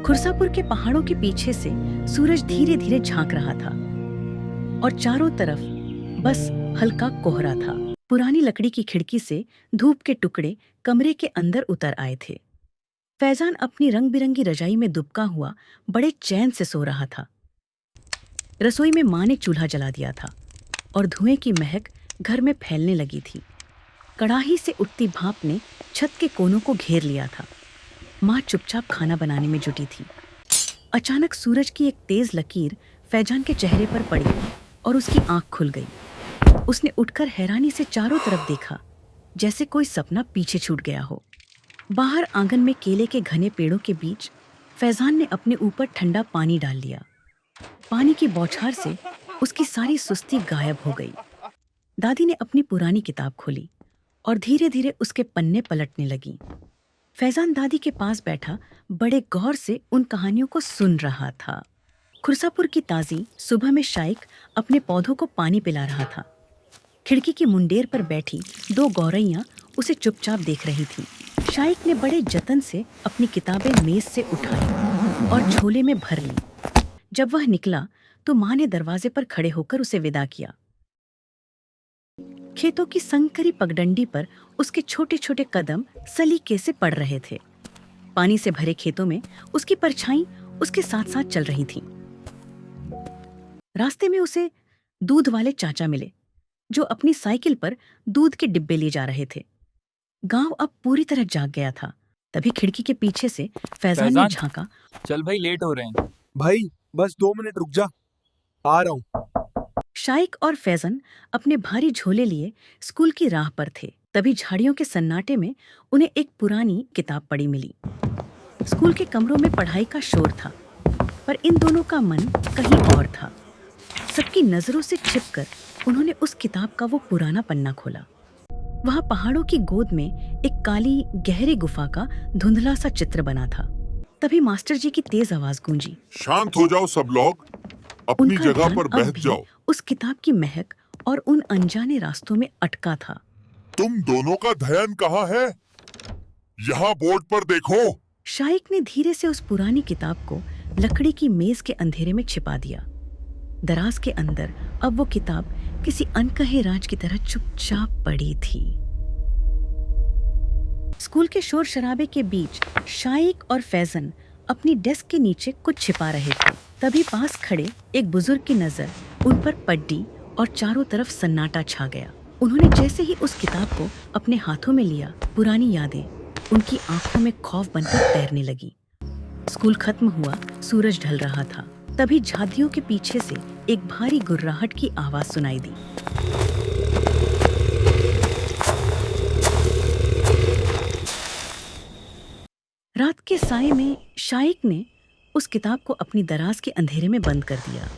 खुर्सापुर के पहाड़ों के पीछे से सूरज धीरे धीरे झांक रहा था और चारों तरफ बस हल्का कोहरा था। पुरानी लकड़ी की खिड़की से धूप के टुकड़े कमरे के अंदर उतर आए थे। फैजान अपनी रंग बिरंगी रजाई में दुबका हुआ बड़े चैन से सो रहा था। रसोई में माँ ने चूल्हा जला दिया था और धुएं की महक घर में फैलने लगी थी। कड़ाही से उठती भाप ने छत के कोनों को घेर लिया था। माँ चुपचाप खाना बनाने में जुटी थी। अचानक सूरज की एक तेज लकीर फैजान के चेहरे पर पड़ी और उसकी आंख खुल गई। उसने उठकर हैरानी से चारों तरफ देखा, जैसे कोई सपना पीछे छूट गया हो। बाहर आंगन में केले के घने पेड़ों के बीच फैजान ने अपने ऊपर ठंडा पानी डाल लिया। पानी की बौछार से उसकी सारी सुस्ती गायब हो गई। दादी ने अपनी पुरानी किताब खोली और धीरे धीरे उसके पन्ने पलटने लगी। फैजान दादी के पास बैठा बड़े गौर से उन कहानियों को सुन रहा था। खुर्सापुर की ताजी सुबह में शाइक अपने पौधों को पानी पिला रहा था। खिड़की की मुंडेर पर बैठी दो गौरैयां उसे चुपचाप देख रही थीं। शाइक ने बड़े जतन से अपनी किताबें मेज से उठाई और झोले में भर ली। जब वह निकला तो माँ ने दरवाजे पर खड़े होकर उसे विदा किया। खेतों की संकरी पगडंडी पर उसके छोटे छोटे कदम सलीके से पड़ रहे थे। पानी से भरे खेतों में उसकी परछाई उसके साथ साथ चल रही थी। रास्ते में उसे दूध वाले चाचा मिले, जो अपनी साइकिल पर दूध के डिब्बे ले जा रहे थे। गांव अब पूरी तरह जाग गया था। तभी खिड़की के पीछे से फैजान ने झांका। चल भाई, लेट हो रहे हैं। भाई बस 2 मिनट रुक जा, आ रहा हूँ। शाइक और फैजन अपने भारी झोले लिए स्कूल की राह पर थे। तभी झाड़ियों के सन्नाटे में उन्हें एक पुरानी किताब पड़ी मिली। स्कूल के कमरों में पढ़ाई का शोर था, पर इन दोनों का मन कहीं और था। सबकी नजरों से छिपकर उन्होंने उस किताब का वो पुराना पन्ना खोला। वहां पहाड़ों की गोद में एक काली गहरी गुफा का धुंधला सा चित्र बना था। तभी मास्टर जी की तेज आवाज गूंजी। शांत हो जाओ सब लोग, अपनी जगह पर बैठ जाओ। उस किताब की महक और उन अनजाने रास्तों में अटका था। तुम दोनों का ध्यान कहाँ है? यहाँ बोर्ड पर देखो। शाइक ने धीरे से उस पुरानी किताब को लकड़ी की मेज के अंधेरे में छिपा दिया। दराज के अंदर अब वो किताब किसी अनकहे राज की तरह चुपचाप पड़ी थी। स्कूल के शोर शराबे के बीच शाइक और फैजन अपनी डेस्क के नीचे कुछ छिपा रहे थे। तभी पास खड़े एक बुजुर्ग की नजर उन पर पड़ी और चारों तरफ सन्नाटा छा गया। उन्होंने जैसे ही उस किताब को अपने हाथों में लिया, पुरानी यादें उनकी आंखों में खौफ बनकर तैरने लगी। स्कूल खत्म हुआ, सूरज ढल रहा था। तभी झादियों के पीछे से एक भारी गुर्राहट की आवाज सुनाई दी। रात के साए में शाइक ने उस किताब को अपनी दराज के अंधेरे में बंद कर दिया।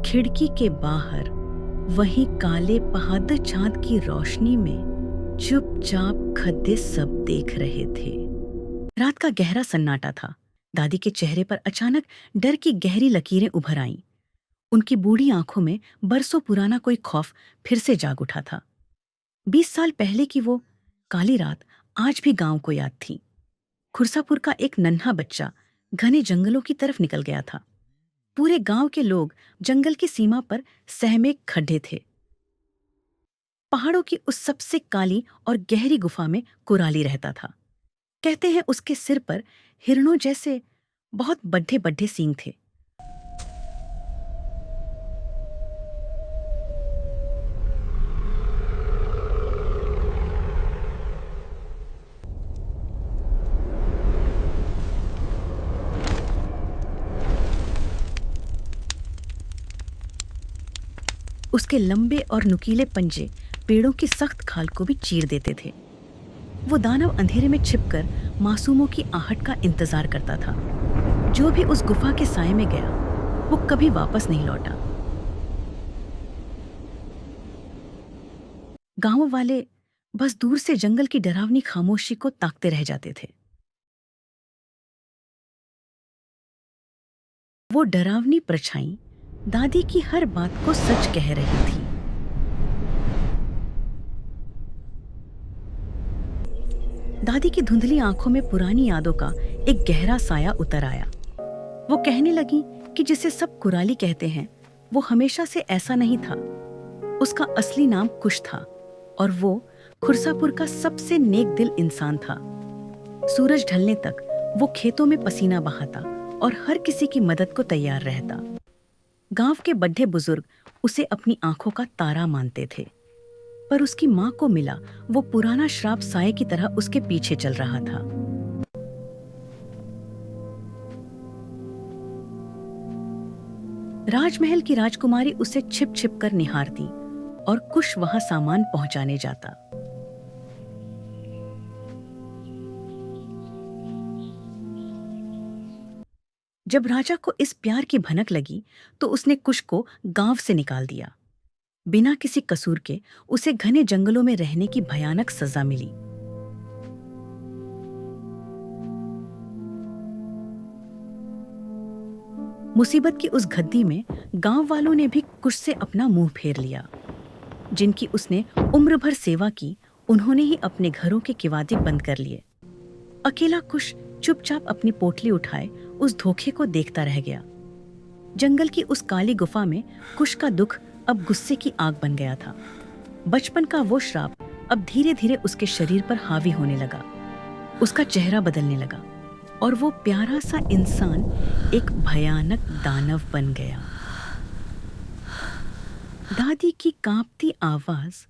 खिड़की के बाहर वहीं काले पहाड़ चांद की रोशनी में चुपचाप खद्दे सब देख रहे थे। रात का गहरा सन्नाटा था। दादी के चेहरे पर अचानक डर की गहरी लकीरें उभर आईं। उनकी बूढ़ी आंखों में बरसों पुराना कोई खौफ फिर से जाग उठा था। 20 साल पहले की वो काली रात आज भी गांव को याद थी। खुर्सापुर का एक नन्हा बच्चा घने जंगलों की तरफ निकल गया था। पूरे गांव के लोग जंगल की सीमा पर सहमे खड्डे थे। पहाड़ों की उस सबसे काली और गहरी गुफा में कुराली रहता था। कहते हैं उसके सिर पर हिरणों जैसे बहुत बड्ढे बड्ढे सींग थे। उसके लंबे और नुकीले पंजे पेड़ों की सख्त खाल को भी चीर देते थे। वो दानव अंधेरे में छिपकर मासूमों की आहट का इंतजार करता था। जो भी उस गुफा के साए में गया वो कभी वापस नहीं लौटा। गांव वाले बस दूर से जंगल की डरावनी खामोशी को ताकते रह जाते थे। वो डरावनी परछाई दादी की हर बात को सच कह रही थी। दादी की धुंधली आंखों में पुरानी यादों का एक गहरा साया उतर आया। वो कहने लगी कि जिसे सब कुराली कहते हैं वो हमेशा से ऐसा नहीं था। उसका असली नाम कुश था और वो खुरसापुर का सबसे नेक दिल इंसान था। सूरज ढलने तक वो खेतों में पसीना बहाता और हर किसी की मदद को तैयार रहता। गांव के बड्ढे बुजुर्ग उसे अपनी आंखों का तारा मानते थे, पर उसकी मां को मिला वो पुराना श्राप साए की तरह उसके पीछे चल रहा था। राजमहल की राजकुमारी उसे छिप छिप कर निहारती और कुश वहां सामान पहुंचाने जाता। जब राजा को इस प्यार की भनक लगी तो उसने कुश को गांव से निकाल दिया। बिना किसी कसूर के उसे घने जंगलों में रहने की भयानक सजा मिली। मुसीबत की उस घद्दी में गांव वालों ने भी कुश से अपना मुंह फेर लिया। जिनकी उसने उम्र भर सेवा की, उन्होंने ही अपने घरों के किवाड़े बंद कर लिए। अकेला कुश चुपचाप अपनी पोटली उठाए उस धोखे को देखता रह गया। जंगल की उस काली गुफा में कुश का दुख अब गुस्से की आग बन गया था। बचपन का वो श्राप अब धीरे धीरे उसके शरीर पर हावी होने लगा। उसका चेहरा बदलने लगा और वो प्यारा सा इंसान एक भयानक दानव बन गया। दादी की कांपती आवाज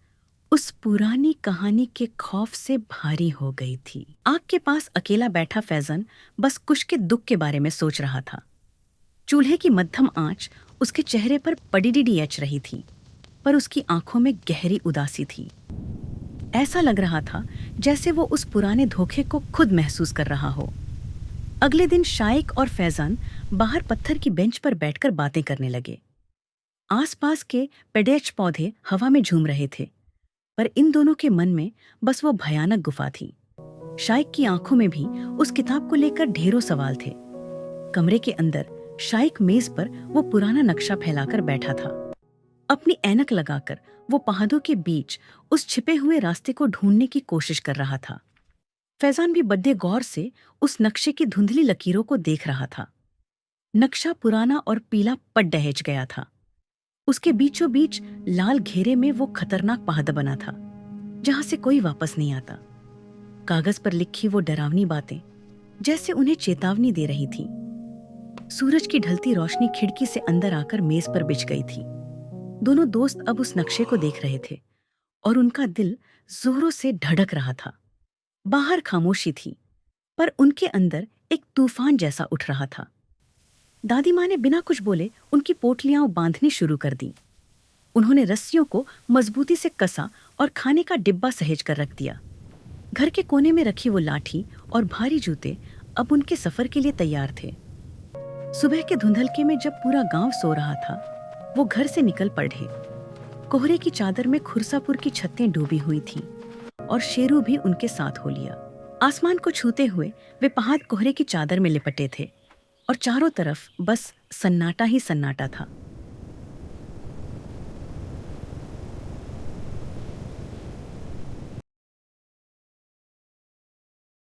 उस पुरानी कहानी के खौफ से भारी हो गई थी। आग के पास अकेला बैठा फैजन बस कुश के दुख के बारे में सोच रहा था। चूल्हे की मध्यम आंच उसके चेहरे पर पडिडिडी एच रही थी, पर उसकी आंखों में गहरी उदासी थी। ऐसा लग रहा था जैसे वो उस पुराने धोखे को खुद महसूस कर रहा हो। अगले दिन शाइक और फैजान बाहर पत्थर की बेंच पर बैठकर बातें करने लगे। आसपास के पेडेच पौधे हवा में झूम रहे थे, पर इन दोनों के मन में बस वो भयानक गुफा थी। शाइक की आंखों में भी उस किताब को लेकर ढेरों सवाल थे। कमरे के अंदर शाइक मेज पर वो पुराना नक्शा फैलाकर बैठा था। अपनी ऐनक लगाकर वो पहाड़ों के बीच उस छिपे हुए रास्ते को ढूंढने की कोशिश कर रहा था। फैजान भी बड़े गौर से उस नक्शे की धुंधली लकीरों को देख रहा था। नक्शा पुराना और पीला पट दहज गया था। उसके बीचों बीच लाल घेरे में वो खतरनाक पहाड़ बना था, जहां से कोई वापस नहीं आता। कागज पर लिखी वो डरावनी बातें जैसे उन्हें चेतावनी दे रही थी। सूरज की ढलती रोशनी खिड़की से अंदर आकर मेज पर बिछ गई थी। दोनों दोस्त अब उस नक्शे को देख रहे थे और उनका दिल जोरों से धड़क रहा था। बाहर खामोशी थी, पर उनके अंदर एक तूफान जैसा उठ रहा था। दादी माँ ने बिना कुछ बोले उनकी पोटलियां बांधनी शुरू कर दी। उन्होंने रस्सियों को मजबूती से कसा और खाने का डिब्बा सहेज कर रख दिया। घर के कोने में रखी वो लाठी और भारी जूते अब उनके सफर के लिए तैयार थे। सुबह के धुंधलके में जब पूरा गांव सो रहा था, वो घर से निकल पड़े। कोहरे की चादर में खुरसापुर की छतें डूबी हुई थीं और शेरू भी उनके साथ हो लिया। आसमान को छूते हुए वे पहाड़ कोहरे की चादर में लिपटे थे और चारों तरफ बस सन्नाटा ही सन्नाटा था।